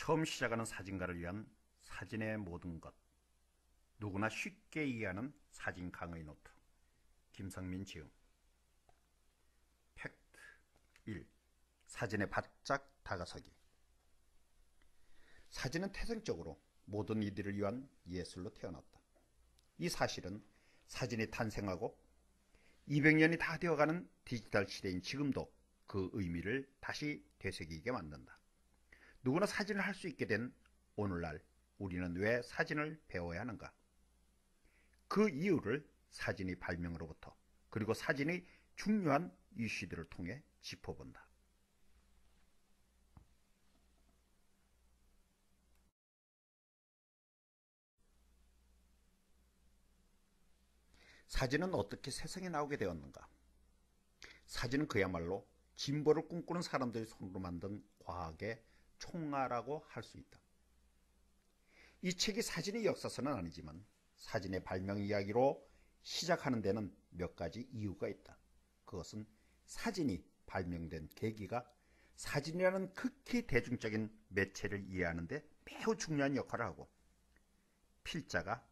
처음 시작하는 사진가를 위한 사진의 모든 것. 누구나 쉽게 이해하는 사진 강의 노트. 김성민 지음. 팩트 1. 사진에 바짝 다가서기. 사진은 태생적으로 모든 이들을 위한 예술로 태어났다. 이 사실은 사진이 탄생하고 200년이 다 되어가는 디지털 시대인 지금도 그 의미를 다시 되새기게 만든다. 누구나 사진을 할 수 있게 된 오늘날 우리는 왜 사진을 배워야 하는가? 그 이유를 사진의 발명으로부터 그리고 사진의 중요한 이슈들을 통해 짚어본다. 사진은 어떻게 세상에 나오게 되었는가? 사진은 그야말로 진보를 꿈꾸는 사람들이 손으로 만든 과학의 총알이라고 할 수 있다. 이 책이 사진의 역사서는 아니지만 사진의 발명 이야기로 시작하는 데는 몇 가지 이유가 있다. 그것은 사진이 발명된 계기가 사진이라는 극히 대중적인 매체를 이해하는 데 매우 중요한 역할을 하고, 필자가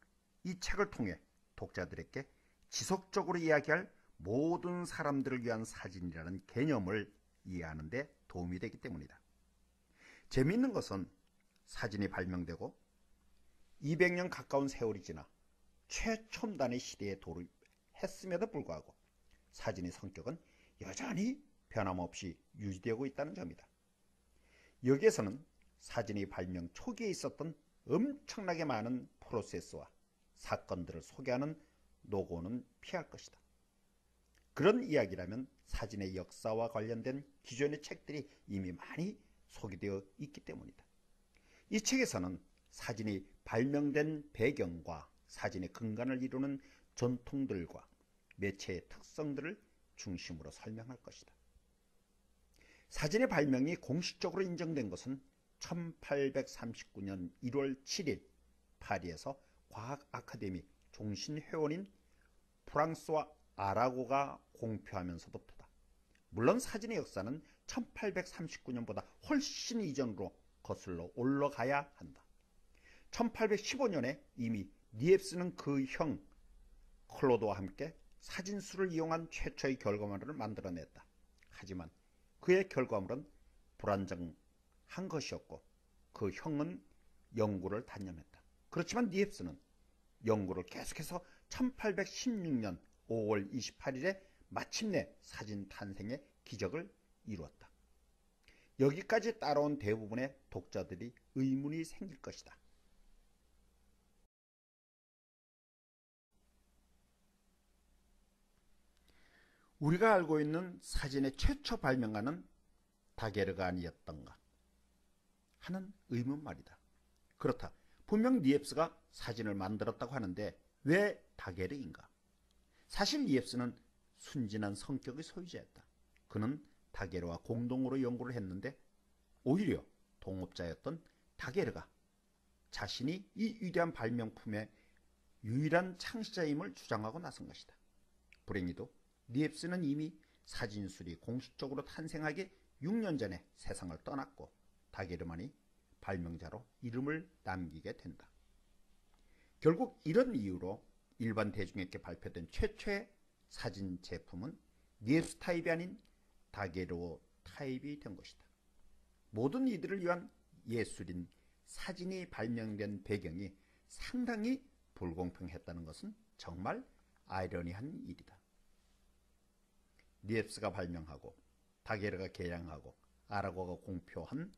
이 책을 통해 독자들에게 지속적으로 이야기할 모든 사람들을 위한 사진이라는 개념을 이해하는 데 도움이 되기 때문이다. 재미있는 것은 사진이 발명되고 200년 가까운 세월이 지나 최첨단의 시대에 도입했음에도 불구하고 사진의 성격은 여전히 변함없이 유지되고 있다는 점이다. 여기에서는 사진의 발명 초기에 있었던 엄청나게 많은 프로세스와 사건들을 소개하는 노고는 피할 것이다. 그런 이야기라면 사진의 역사와 관련된 기존의 책들이 이미 많이 소개되어 있기 때문이다. 이 책에서는 사진이 발명된 배경과 사진의 근간을 이루는 전통들과 매체의 특성들을 중심으로 설명할 것이다. 사진의 발명이 공식적으로 인정된 것은 1839년 1월 7일 파리에서 과학 아카데미 종신회원인 프랑스와 아라고가 공표하면서부터다. 물론 사진의 역사는 1839년보다 훨씬 이전으로 거슬러 올라가야 한다. 1815년에 이미 니엡스는 그 형 클로드와 함께 사진술을 이용한 최초의 결과물을 만들어냈다. 하지만 그의 결과물은 불안정한 것이었고 그 형은 연구를 단념했다. 그렇지만 니엡스는 연구를 계속해서 1816년 5월 28일에 마침내 사진 탄생의 기적을 이루었다. 여기까지 따라온 대부분의 독자들이 의문이 생길 것이다. 우리가 알고 있는 사진의 최초 발명가는 다게르가 아니었던가 하는 의문 말이다. 그렇다. 분명 니엡스가 사진을 만들었다고 하는데 왜 다게르인가? 사실 니엡스는 순진한 성격의 소유자였다. 그는 다게르와 공동으로 연구를 했는데 오히려 동업자였던 다게르가 자신이 이 위대한 발명품의 유일한 창시자임을 주장하고 나선 것이다. 불행히도 니엡스는 이미 사진술이 공식적으로 탄생하기 6년 전에 세상을 떠났고 다게르만이 발명자로 이름을 남기게 된다. 결국 이런 이유로 일반 대중에게 발표된 최초의 사진 제품은 니엡스 타입이 아닌 다게르 타입이 된 것이다. 모든 이들을 위한 예술인 사진이 발명된 배경이 상당히 불공평했다는 것은 정말 아이러니한 일이다. 니엡스가 발명하고 다게르가 개량하고 아라고가 공표한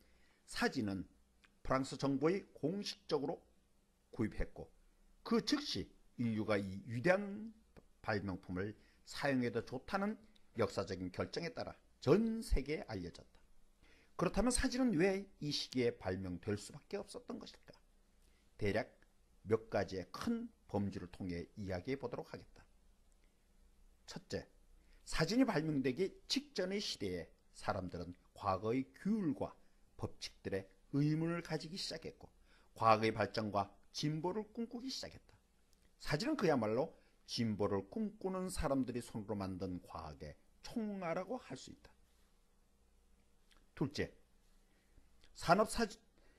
사진은 프랑스 정부의 공식적으로 구입했고 그 즉시 인류가 이 위대한 발명품을 사용해도 좋다는 역사적인 결정에 따라 전 세계에 알려졌다. 그렇다면 사진은 왜 이 시기에 발명될 수밖에 없었던 것일까? 대략 몇 가지의 큰 범주를 통해 이야기해 보도록 하겠다. 첫째, 사진이 발명되기 직전의 시대에 사람들은 과거의 규율과 법칙들의 의문을 가지기 시작했고 과거의 발전과 진보를 꿈꾸기 시작했다. 사진은 그야말로 진보를 꿈꾸는 사람들이 손으로 만든 과학의 총알이라고 할 수 있다. 둘째,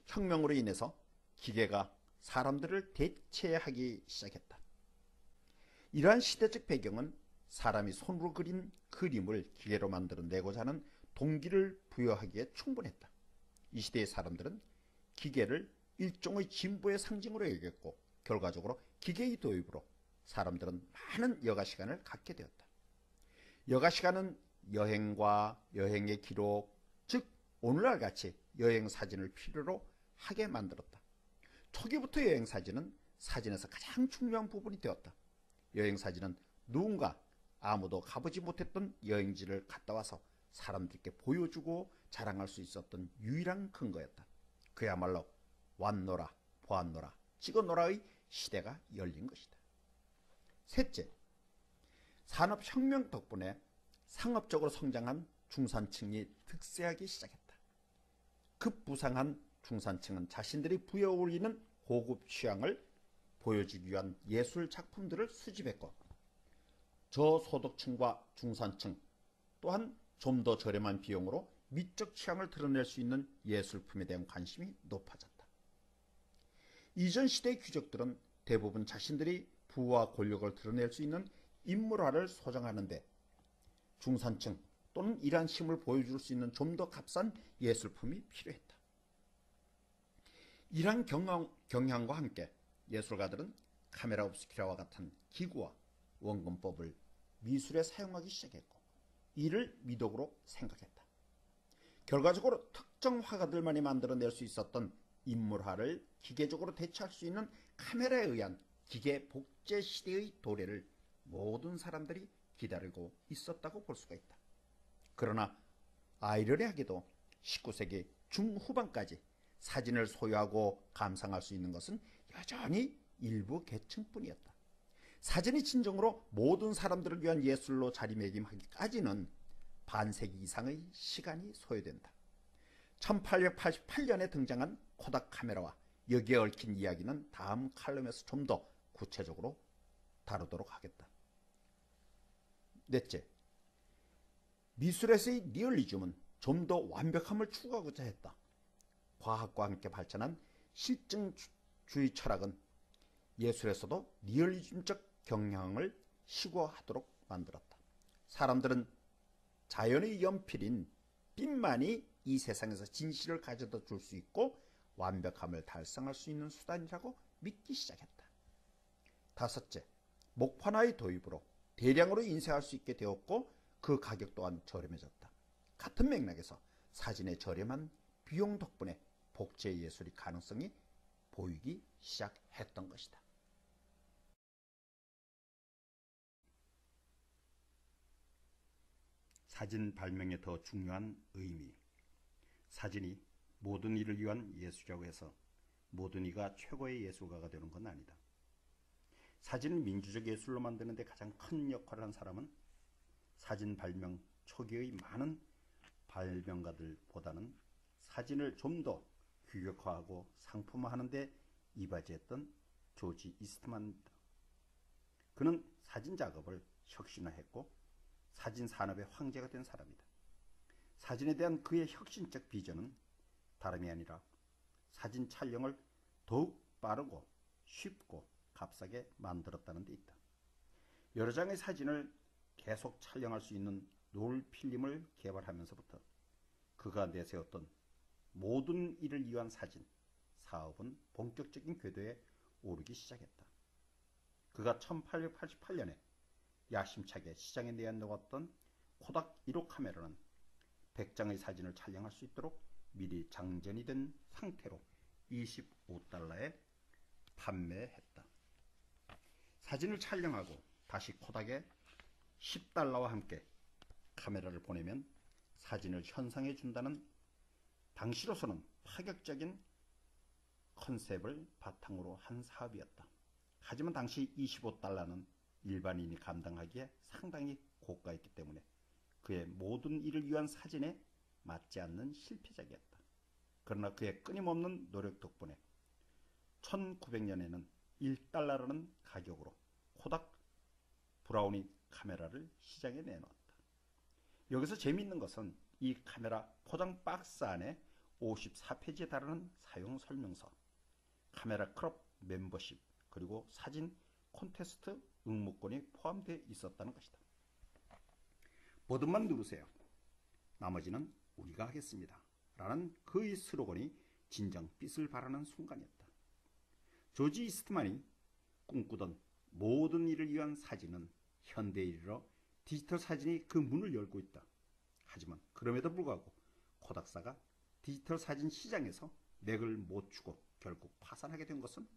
혁명으로 인해서 기계가 사람들을 대체하기 시작했다. 이러한 시대적 배경은 사람이 손으로 그린 그림을 기계로 만들어내고자 하는 동기를 부여하기에 충분했다. 이 시대의 사람들은 기계를 일종의 진보의 상징으로 여겼고 결과적으로 기계의 도입으로 사람들은 많은 여가 시간을 갖게 되었다. 여가 시간은 여행과 여행의 기록, 즉 오늘날 같이 여행 사진을 필요로 하게 만들었다. 초기부터 여행 사진은 사진에서 가장 중요한 부분이 되었다. 여행 사진은 누군가 아무도 가보지 못했던 여행지를 갔다 와서 사람들께 보여주고 자랑할 수 있었던 유일한 근거였다. 그야말로 왔노라 보았노라 찍어노라의 시대가 열린 것이다. 셋째, 산업혁명 덕분에 상업적으로 성장한 중산층이 득세하기 시작했다. 급부상한 중산층은 자신들이 부여올리는 고급 취향을 보여주기 위한 예술 작품들을 수집했고 저소득층과 중산층 또한 좀 더 저렴한 비용으로 미적 취향을 드러낼 수 있는 예술품에 대한 관심이 높아졌다. 이전 시대의 귀족들은 대부분 자신들이 부와 권력을 드러낼 수 있는 인물화를 소장하는데 중산층 또는 이러한 힘을 보여줄 수 있는 좀 더 값싼 예술품이 필요했다. 이러한 경향과 함께 예술가들은 카메라 옵스큐라와 같은 기구와 원근법을 미술에 사용하기 시작했고 이를 미덕으로 생각했다. 결과적으로 특정 화가들만이 만들어낼 수 있었던 인물화를 기계적으로 대체할 수 있는 카메라에 의한 기계 복제 시대의 도래를 모든 사람들이 기다리고 있었다고 볼 수가 있다. 그러나 아이러니하게도 19세기 중후반까지 사진을 소유하고 감상할 수 있는 것은 여전히 일부 계층뿐이었다. 사진이 진정으로 모든 사람들을 위한 예술로 자리매김하기까지는 반세기 이상의 시간이 소요된다. 1888년에 등장한 코닥 카메라와 여기에 얽힌 이야기는 다음 칼럼에서 좀 더 구체적으로 다루도록 하겠다. 넷째, 미술에서의 리얼리즘은 좀 더 완벽함을 추구하고자 했다. 과학과 함께 발전한 실증주의 철학은 예술에서도 리얼리즘적 경향을 시고하도록 만들었다. 사람들은 자연의 연필인 빛만이 이 세상에서 진실을 가져다 줄 수 있고 완벽함을 달성할 수 있는 수단이라고 믿기 시작했다. 다섯째, 목판화의 도입으로 대량으로 인쇄할 수 있게 되었고 그 가격 또한 저렴해졌다. 같은 맥락에서 사진의 저렴한 비용 덕분에 복제 예술의 가능성이 보이기 시작했던 것이다. 사진 발명의 더 중요한 의미. 사진이 모든 이를 위한 예술이라고 해서 모든 이가 최고의 예술가가 되는 건 아니다. 사진을 민주적 예술로 만드는 데 가장 큰 역할을 한 사람은 사진 발명 초기의 많은 발명가들보다는 사진을 좀 더 규격화하고 상품화하는 데 이바지했던 조지 이스트만입니다. 그는 사진 작업을 혁신화했고 사진 산업의 황제가 된 사람이다. 사진에 대한 그의 혁신적 비전은 다름이 아니라 사진 촬영을 더욱 빠르고 쉽고 값싸게 만들었다는 데 있다. 여러 장의 사진을 계속 촬영할 수 있는 롤 필름을 개발하면서부터 그가 내세웠던 모든 이를 위한 사진 사업은 본격적인 궤도에 오르기 시작했다. 그가 1888년에 야심차게 시장에 내놓았던 코닥 1호 카메라는 100장의 사진을 촬영할 수 있도록 미리 장전이 된 상태로 $25에 판매했다. 사진을 촬영하고 다시 코닥에 $10와 함께 카메라를 보내면 사진을 현상해 준다는 당시로서는 파격적인 컨셉을 바탕으로 한 사업이었다. 하지만 당시 $25는 일반인이 감당하기에 상당히 고가였기 때문에 그의 모든 일을 위한 사진에 맞지 않는 실패작이었다. 그러나 그의 끊임없는 노력 덕분에 1900년에는 $1라는 가격으로 코닥 브라우니 카메라를 시장에 내놓았다. 여기서 재미있는 것은 이 카메라 포장 박스 안에 54페이지에 달하는 사용 설명서, 카메라 크롭 멤버십, 그리고 사진 콘테스트 응모권이 포함되어 있었다는 것이다. 버튼만 누르세요. 나머지는 우리가 하겠습니다. 라는 그의 스로건이 진정 빛을 발하는 순간이었다. 조지 이스트만이 꿈꾸던 모든 일을 위한 사진은 현대에 이르러 디지털 사진이 그 문을 열고 있다. 하지만 그럼에도 불구하고 코닥사가 디지털 사진 시장에서 맥을 못 추고 결국 파산하게 된 것은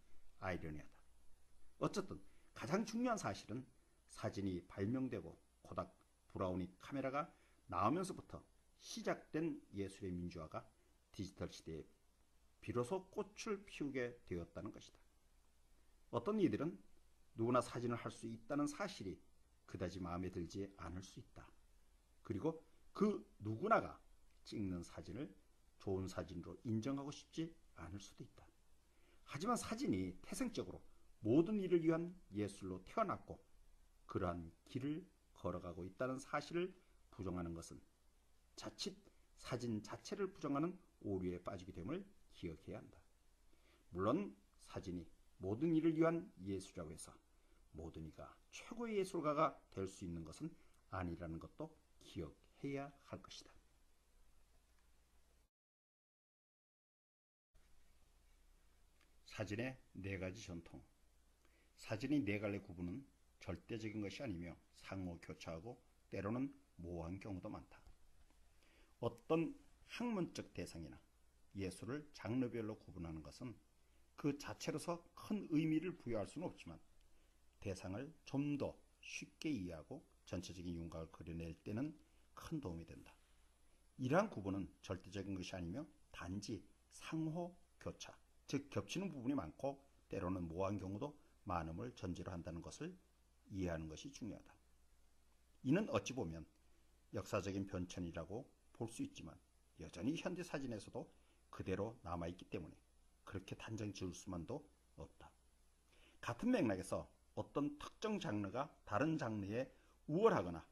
아이러니하다. 어쨌든 가장 중요한 사실은 사진이 발명되고 코닥 브라우니 카메라가 나오면서부터 시작된 예술의 민주화가 디지털 시대에 비로소 꽃을 피우게 되었다는 것이다. 어떤 이들은 누구나 사진을 할 수 있다는 사실이 그다지 마음에 들지 않을 수 있다. 그리고 그 누구나가 찍는 사진을 좋은 사진으로 인정하고 싶지 않을 수도 있다. 하지만 사진이 태생적으로 모든 일을 위한 예술로 태어났고 그러한 길을 걸어가고 있다는 사실을 부정하는 것은 자칫 사진 자체를 부정하는 오류에 빠지게 됨을 기억해야 한다. 물론 사진이 모든 일을 위한 예술이라고 해서 모든 이가 최고의 예술가가 될 수 있는 것은 아니라는 것도 기억해야 할 것이다. 사진의 네 가지 전통. 사진의 네 갈래 구분은 절대적인 것이 아니며 상호 교차하고 때로는 모호한 경우도 많다. 어떤 학문적 대상이나 예술을 장르별로 구분하는 것은 그 자체로서 큰 의미를 부여할 수는 없지만 대상을 좀 더 쉽게 이해하고 전체적인 윤곽을 그려낼 때는 큰 도움이 된다. 이러한 구분은 절대적인 것이 아니며 단지 상호 교차, 즉 겹치는 부분이 많고 때로는 모호한 경우도 많음을 전제로 한다는 것을 이해하는 것이 중요하다. 이는 어찌 보면 역사적인 변천이라고 볼 수 있지만 여전히 현대 사진에서도 그대로 남아있기 때문에 그렇게 단정 지을 수만도 없다. 같은 맥락에서 어떤 특정 장르가 다른 장르에 우월하거나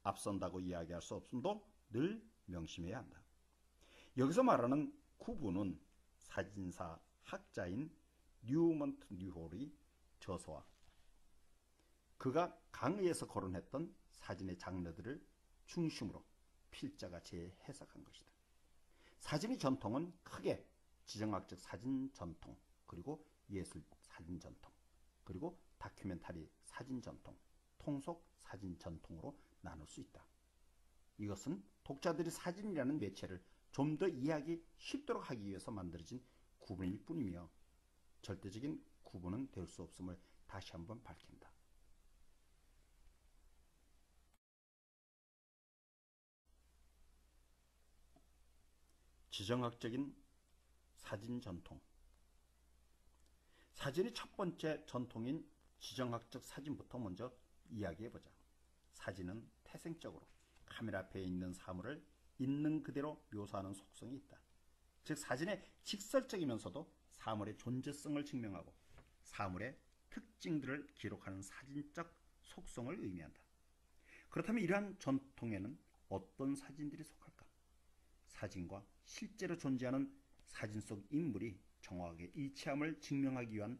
앞선다고 이야기할 수 없음도 늘 명심해야 한다. 여기서 말하는 구분은 사진사 학자인 뉴먼트 뉴홀의 저서와 그가 강의에서 거론했던 사진의 장르들을 중심으로 필자가 재해석한 것이다. 사진의 전통은 크게 지정학적 사진 전통, 그리고 예술 사진 전통, 그리고 다큐멘터리 사진 전통, 통속 사진 전통으로 나눌 수 있다. 이것은 독자들이 사진이라는 매체를 좀 더 이해하기 쉽도록 하기 위해서 만들어진 구분일 뿐이며 절대적인 구분은 될 수 없음을 다시 한번 밝힌다. 지정학적인 사진 전통. 사진의 첫 번째 전통인 지정학적 사진부터 먼저 이야기해보자. 사진은 태생적으로 카메라 앞에 있는 사물을 있는 그대로 묘사하는 속성이 있다. 즉 사진의 직설적이면서도 사물의 존재성을 증명하고 사물의 특징들을 기록하는 사진적 속성을 의미한다. 그렇다면 이러한 전통에는 어떤 사진들이 속할까? 사진과 실제로 존재하는 사진 속 인물이 정확하게 일치함을 증명하기 위한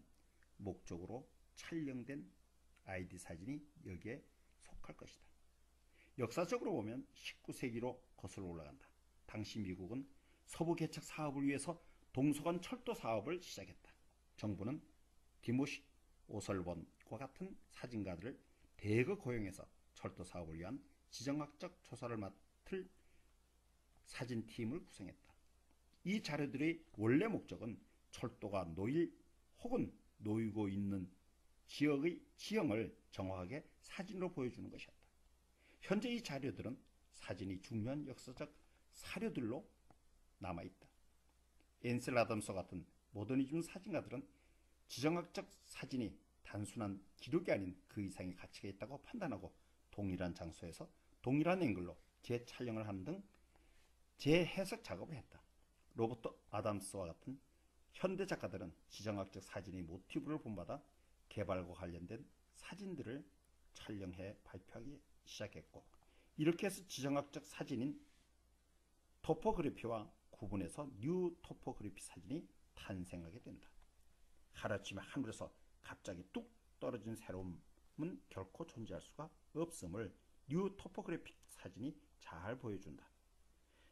목적으로 촬영된 아이디 사진이 여기에 속할 것이다. 역사적으로 보면 19세기로 거슬러 올라간다. 당시 미국은 서부 개척 사업을 위해서 동서간 철도 사업을 시작했다. 정부는 디모시 오설번과 같은 사진가들을 대거 고용해서 철도 사업을 위한 지정학적 조사를 맡을 사진팀을 구성했다. 이 자료들의 원래 목적은 철도가 놓일 혹은 놓이고 있는 지역의 지형을 정확하게 사진으로 보여주는 것이었다. 현재 이 자료들은 사진이 중요한 역사적 사료들로 남아있다. 앤셀 아담스 같은 모더니즘 사진가들은 지정학적 사진이 단순한 기록이 아닌 그 이상의 가치가 있다고 판단하고 동일한 장소에서 동일한 앵글로 재촬영을 하는 등 재해석 작업을 했다. 로버트 아담스와 같은 현대 작가들은 지정학적 사진의 모티브를 본받아 개발과 관련된 사진들을 촬영해 발표하기 시작했고 이렇게 해서 지정학적 사진인 토포그래피와 구분해서 뉴 토포그래피 사진이 탄생하게 된다. 하루아침에 하늘에서 갑자기 뚝 떨어진 새로움은 결코 존재할 수가 없음을 뉴 토포그래픽 사진이 잘 보여준다.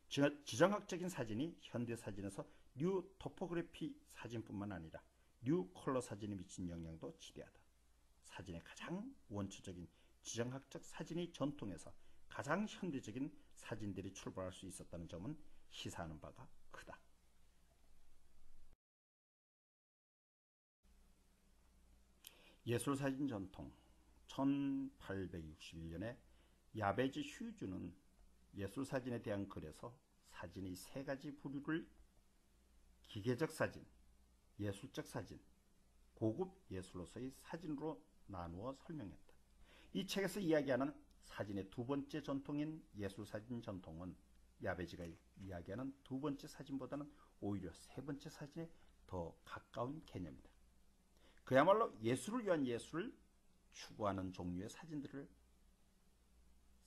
지정학적인 사진이 현대 사진에서 뉴 토포그래피 사진뿐만 아니라 뉴 컬러 사진에 미친 영향도 지대하다. 사진의 가장 원초적인 지정학적 사진의 전통에서 가장 현대적인 사진들이 출발할 수 있었다는 점은 시사하는 바가 크다. 예술사진 전통. 1861년에 야베지 휴즈는 예술사진에 대한 글에서 사진의 세 가지 부류를 기계적 사진, 예술적 사진, 고급 예술로서의 사진으로 나누어 설명했다. 이 책에서 이야기하는 사진의 두 번째 전통인 예술사진 전통은 야베지가 이야기하는 두 번째 사진보다는 오히려 세 번째 사진에 더 가까운 개념이다. 그야말로 예술을 위한 예술을 추구하는 종류의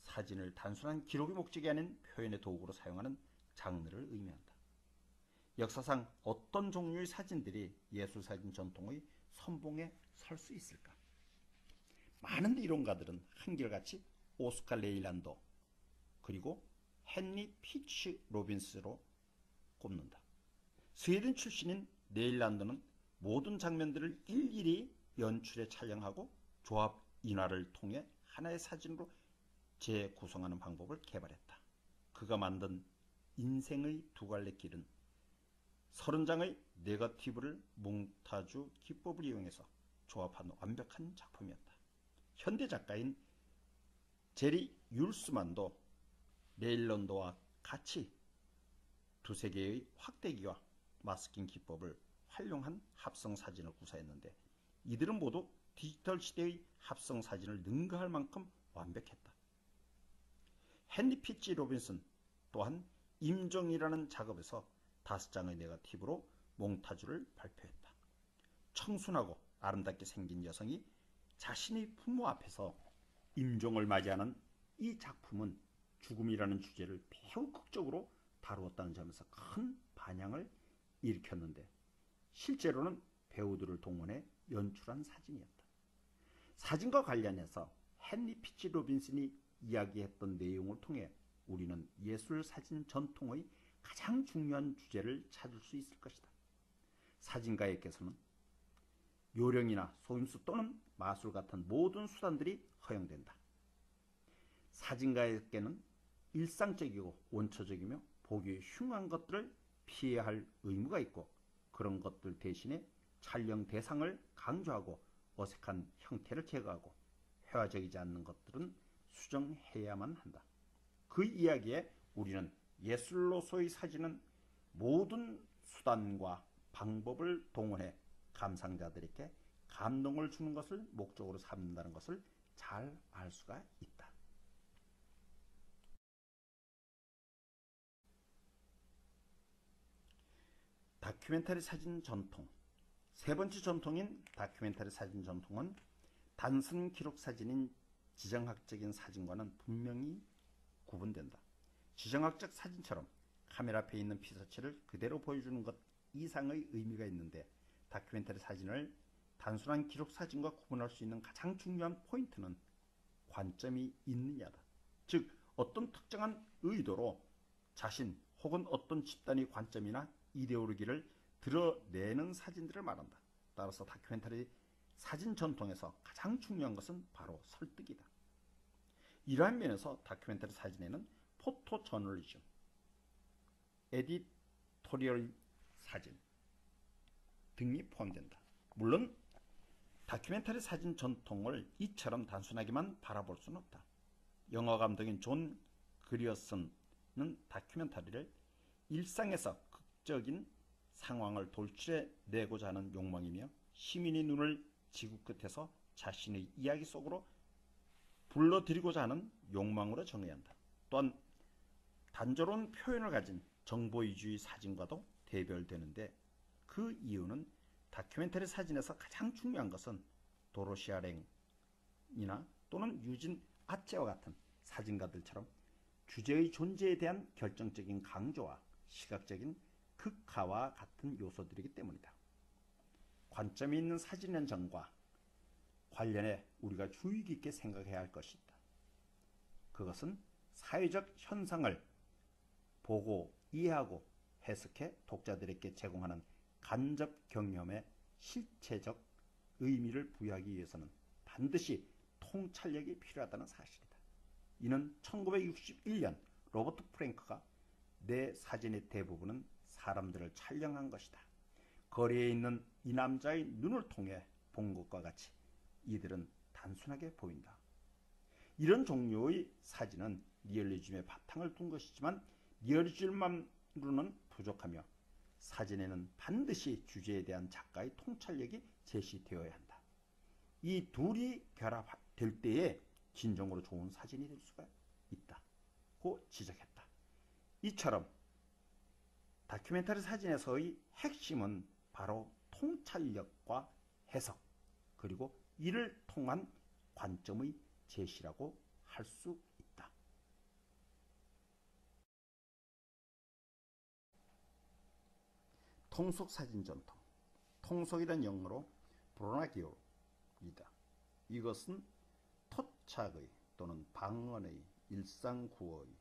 사진을 단순한 기록의 목적이 아닌 표현의 도구로 사용하는 장르를 의미한다. 역사상 어떤 종류의 사진들이 예술사진 전통의 선봉에 설 수 있을까? 많은 이론가들은 한결같이 오스카 레일란더 그리고 헨리 피치 로빈스로 꼽는다. 스웨덴 출신인 레일란더는 모든 장면들을 일일이 연출에 촬영하고 조합 인화를 통해 하나의 사진으로 재구성하는 방법을 개발했다. 그가 만든 인생의 두 갈래 길은 30장의 네거티브를 몽타주 기법을 이용해서 조합한 완벽한 작품이었다. 현대 작가인 제리 율스만도 레일란더와 같이 두세 개의 확대기와 마스킹 기법을 활용한 합성 사진을 구사했는데 이들은 모두 디지털 시대의 합성 사진을 능가할 만큼 완벽했다. 헨리 피치 로빈슨 또한 임종이라는 작업에서 5장의 네거티브로 몽타주를 발표했다. 청순하고 아름답게 생긴 여성이 자신의 부모 앞에서 임종을 맞이하는 이 작품은 죽음이라는 주제를 매우 극적으로 다루었다는 점에서 큰 반향을 일으켰는데 실제로는 배우들을 동원해 연출한 사진이었다. 사진과 관련해서 헨리 피치 로빈슨이 이야기했던 내용을 통해 우리는 예술 사진 전통의 가장 중요한 주제를 찾을 수 있을 것이다. 사진가에게서는 요령이나 속임수 또는 마술 같은 모든 수단들이 허용된다. 사진가에게는 일상적이고 원초적이며 보기 흉한 것들을 피해야 할 의무가 있고 그런 것들 대신에 촬영 대상을 강조하고 어색한 형태를 제거하고 회화적이지 않는 것들은 수정해야만 한다. 그 이야기에 우리는 예술로서의 사진은 모든 수단과 방법을 동원해 감상자들에게 감동을 주는 것을 목적으로 삼는다는 것을 잘 알 수가 있다. 다큐멘터리 사진 전통. 세 번째 전통인 다큐멘터리 사진 전통은 단순 기록 사진인 지정학적인 사진과는 분명히 구분된다. 지정학적 사진처럼 카메라 앞에 있는 피사체를 그대로 보여주는 것 이상의 의미가 있는데 다큐멘터리 사진을 단순한 기록 사진과 구분할 수 있는 가장 중요한 포인트는 관점이 있느냐다. 즉 어떤 특정한 의도로 자신 혹은 어떤 집단의 관점이나 이데올로기를 드러내는 사진들을 말한다. 따라서 다큐멘터리 사진 전통에서 가장 중요한 것은 바로 설득이다. 이러한 면에서 다큐멘터리 사진에는 포토 저널리즘, 에디토리얼 사진 등이 포함된다. 물론 다큐멘터리 사진 전통을 이처럼 단순하게만 바라볼 수는 없다. 영화 감독인 존 그리어슨은 다큐멘터리를 일상에서 극적인 상황을 돌출해내고자 하는 욕망이며 시민의 눈을 지구 끝에서 자신의 이야기 속으로 불러들이고자 하는 욕망으로 정의해야 한다. 또한 단조로운 표현을 가진 정보위주의 사진과도 대별되는데 그 이유는 다큐멘터리 사진에서 가장 중요한 것은 도로시아 랭이나 또는 유진 아체와 같은 사진가들처럼 주제의 존재에 대한 결정적인 강조와 시각적인 극화와 같은 요소들이기 때문이다. 관점이 있는 사진 현장과 관련해 우리가 주의 깊게 생각해야 할 것이 있다. 그것은 사회적 현상을 보고 이해하고 해석해 독자들에게 제공하는 간접 경험의 실체적 의미를 부여하기 위해서는 반드시 통찰력이 필요하다는 사실이다. 이는 1961년 로버트 프랭크가 내 사진의 대부분은 사람들을 촬영한 것이다. 거리에 있는 이 남자의 눈을 통해 본 것과 같이 이들은 단순하게 보인다. 이런 종류의 사진은 리얼리즘의 바탕을 둔 것이지만 리얼리즘만으로는 부족하며 사진에는 반드시 주제에 대한 작가의 통찰력이 제시되어야 한다. 이 둘이 결합될 때에 진정으로 좋은 사진이 될 수가 있다고 지적했다. 이처럼 다큐멘터리 사진에서의 핵심은 바로 통찰력과 해석 그리고 이를 통한 관점의 제시라고 할 수 있다. 통속 사진 전통. 통속이란 영어로 브로나기오이다. 이것은 토착의 또는 방언의 일상구어의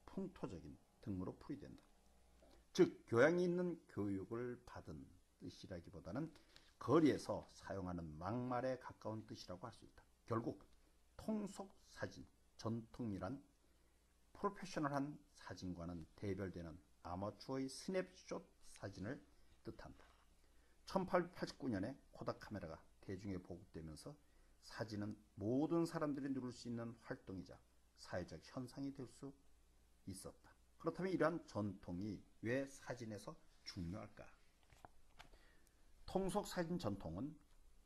풍토적인 등으로 풀이된다. 즉 교양이 있는 교육을 받은 뜻이라기보다는 거리에서 사용하는 막말에 가까운 뜻이라고 할 수 있다. 결국 통속 사진 전통이란 프로페셔널한 사진과는 대별되는 아마추어의 스냅샷 사진을 뜻한다. 1889년에 코닥 카메라가 대중에 보급되면서 사진은 모든 사람들이 누릴 수 있는 활동이자 사회적 현상이 될 수 있었다. 그렇다면 이러한 전통이 왜 사진에서 중요할까? 통속 사진 전통은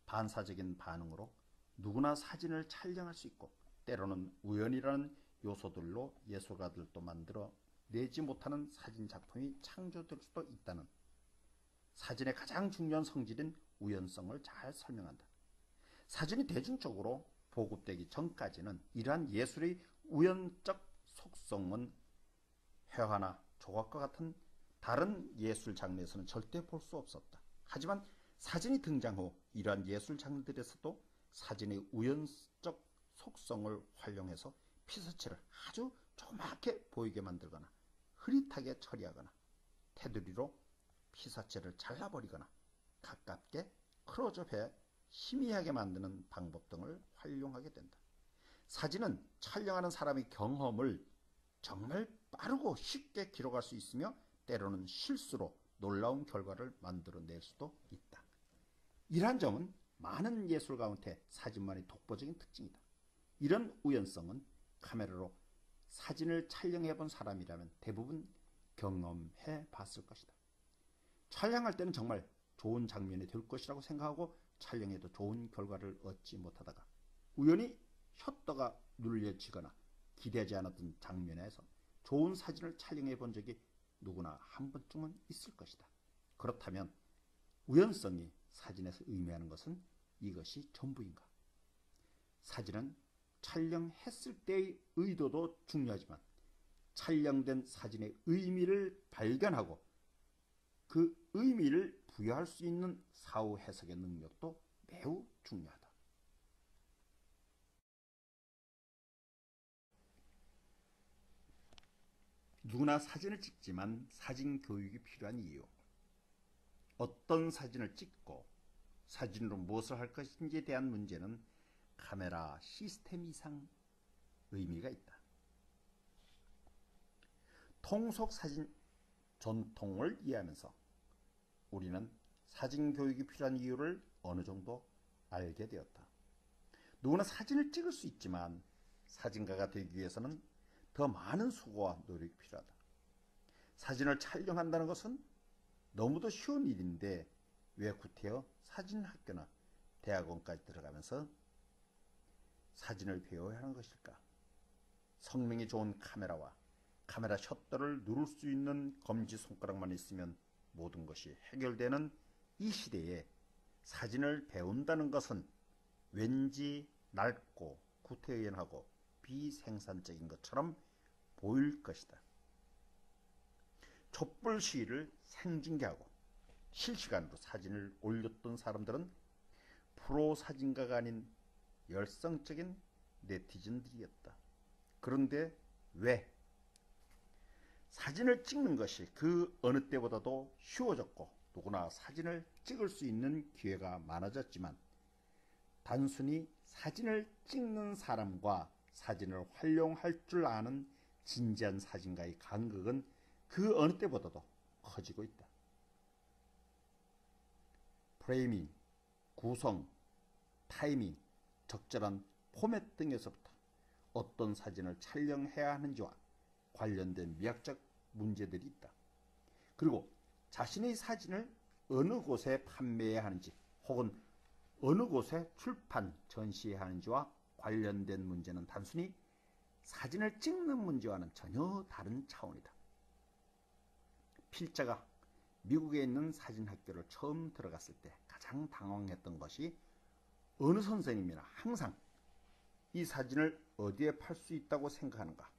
반사적인 반응으로 누구나 사진을 촬영할 수 있고 때로는 우연이라는 요소들로 예술가들도 만들어 내지 못하는 사진 작품이 창조될 수도 있다는 사진의 가장 중요한 성질인 우연성을 잘 설명한다. 사진이 대중적으로 보급되기 전까지는 이러한 예술의 우연적 속성은 회화나 조각과 같은 다른 예술 장르에서는 절대 볼 수 없었다. 하지만 사진이 등장 후 이러한 예술 장르들에서도 사진의 우연적 속성을 활용해서 피사체를 아주 조그맣게 보이게 만들거나 흐릿하게 처리하거나 테두리로 피사체를 잘라버리거나 가깝게 클로즈업해 희미하게 만드는 방법 등을 활용하게 된다. 사진은 촬영하는 사람의 경험을 정말 빠르고 쉽게 기록할 수 있으며 때로는 실수로 놀라운 결과를 만들어낼 수도 있다. 이러한 점은 많은 예술 가운데 사진만의 독보적인 특징이다. 이런 우연성은 카메라로 사진을 촬영해 본 사람이라면 대부분 경험해 봤을 것이다. 촬영할 때는 정말 좋은 장면이 될 것이라고 생각하고 촬영해도 좋은 결과를 얻지 못하다가 우연히 셔터가 눌려지거나 기대하지 않았던 장면에서 좋은 사진을 촬영해 본 적이 누구나 한 번쯤은 있을 것이다. 그렇다면 우연성이 사진에서 의미하는 것은 이것이 전부인가? 사진은 촬영했을 때의 의도도 중요하지만 촬영된 사진의 의미를 발견하고 그 의미를 부여할 수 있는 사후 해석의 능력도 매우 중요하다. 누구나 사진을 찍지만 사진 교육이 필요한 이유. 어떤 사진을 찍고 사진으로 무엇을 할 것인지에 대한 문제는 카메라 시스템 이상 의미가 있다. 통속 사진 전통을 이해하면서 우리는 사진 교육이 필요한 이유를 어느 정도 알게 되었다. 누구나 사진을 찍을 수 있지만 사진가가 되기 위해서는 더 많은 수고와 노력이 필요하다. 사진을 촬영한다는 것은 너무도 쉬운 일인데 왜 구태여 사진학교나 대학원까지 들어가면서 사진을 배워야 하는 것일까? 성능이 좋은 카메라와 카메라 셔터를 누를 수 있는 검지손가락만 있으면 모든 것이 해결되는 이 시대에 사진을 배운다는 것은 왠지 낡고 구태의연하고 비생산적인 것처럼 보일 것이다. 촛불 시위를 생중계하고 실시간으로 사진을 올렸던 사람들은 프로 사진가가 아닌 열성적인 네티즌들이었다. 그런데 왜? 사진을 찍는 것이 그 어느 때보다도 쉬워졌고 누구나 사진을 찍을 수 있는 기회가 많아졌지만 단순히 사진을 찍는 사람과 사진을 활용할 줄 아는 진지한 사진가의 간극은 그 어느 때보다도 커지고 있다. 프레이밍, 구성, 타이밍, 적절한 포맷 등에서부터 어떤 사진을 촬영해야 하는지와 관련된 미학적 문제들이 있다. 그리고 자신의 사진을 어느 곳에 판매해야 하는지 혹은 어느 곳에 출판, 전시해야 하는지와 관련된 문제는 단순히 사진을 찍는 문제와는 전혀 다른 차원이다. 필자가 미국에 있는 사진학교를 처음 들어갔을 때 가장 당황했던 것이 어느 선생님이나 항상 이 사진을 어디에 팔 수 있다고 생각하는가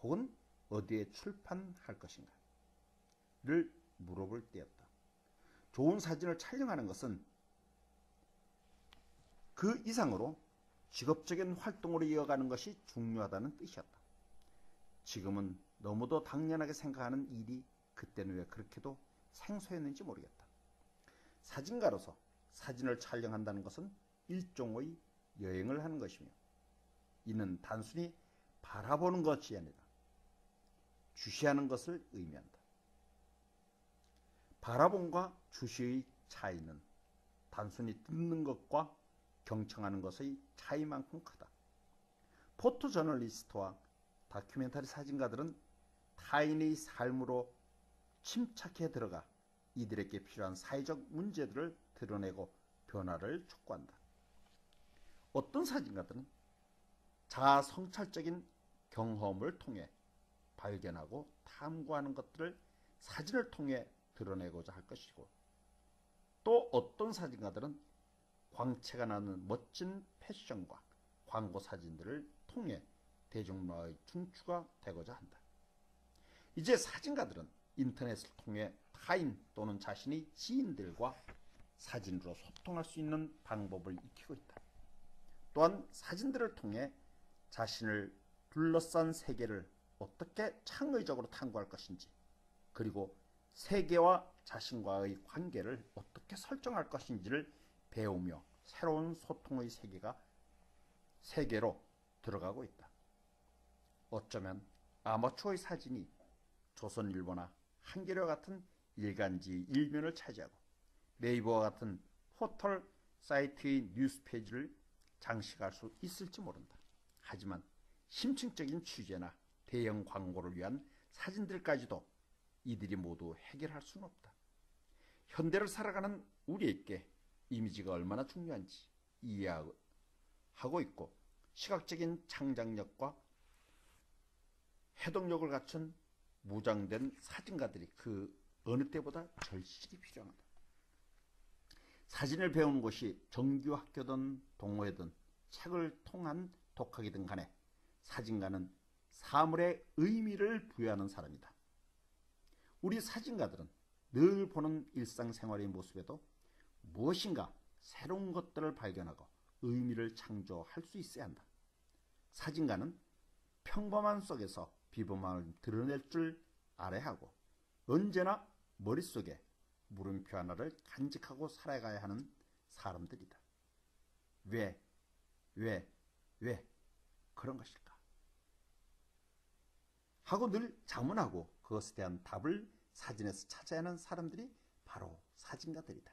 혹은 어디에 출판할 것인가 를 물어볼 때였다. 좋은 사진을 촬영하는 것은 그 이상으로 직업적인 활동으로 이어가는 것이 중요하다는 뜻이었다. 지금은 너무도 당연하게 생각하는 일이 그때는 왜 그렇게도 생소했는지 모르겠다. 사진가로서 사진을 촬영한다는 것은 일종의 여행을 하는 것이며 이는 단순히 바라보는 것이 아니라 주시하는 것을 의미한다. 바라봄과 주시의 차이는 단순히 듣는 것과 경청하는 것의 차이만큼 크다. 포토저널리스트와 다큐멘터리 사진가들은 타인의 삶으로 침착해 들어가 이들에게 필요한 사회적 문제들을 드러내고 변화를 촉구한다. 어떤 사진가들은 자아 성찰적인 경험을 통해 발견하고 탐구하는 것들을 사진을 통해 드러내고자 할 것이고 또 어떤 사진가들은 광채가 나는 멋진 패션과 광고 사진들을 통해 대중문화의 중추가 되고자 한다. 이제 사진가들은 인터넷을 통해 타인 또는 자신의 지인들과 사진으로 소통할 수 있는 방법을 익히고 있다. 또한 사진들을 통해 자신을 둘러싼 세계를 어떻게 창의적으로 탐구할 것인지 그리고 세계와 자신과의 관계를 어떻게 설정할 것인지를 배우며 새로운 소통의 세계로 들어가고 있다. 어쩌면 아마추어의 사진이 조선일보나 한겨레와 같은 일간지 일면을 차지하고 네이버와 같은 포털 사이트의 뉴스 페이지를 장식할 수 있을지 모른다. 하지만 심층적인 취재나 대형 광고를 위한 사진들까지도 이들이 모두 해결할 수는 없다. 현대를 살아가는 우리에게 이미지가 얼마나 중요한지 이해하고 있고 시각적인 창작력과 해동력을 갖춘 무장된 사진가들이 그 어느 때보다 절실히 필요하다. 사진을 배우는 곳이 정규 학교든 동호회든 책을 통한 독학이든 간에 사진가는 사물에 의미를 부여하는 사람이다. 우리 사진가들은 늘 보는 일상생활의 모습에도 무엇인가 새로운 것들을 발견하고 의미를 창조할 수 있어야 한다. 사진가는 평범함 속에서 비범함을 드러낼 줄 알아야 하고 언제나 머릿속에 물음표 하나를 간직하고 살아가야 하는 사람들이다. 왜 그런 것일까? 하고 늘 자문하고 그것에 대한 답을 사진에서 찾아야 하는 사람들이 바로 사진가들이다.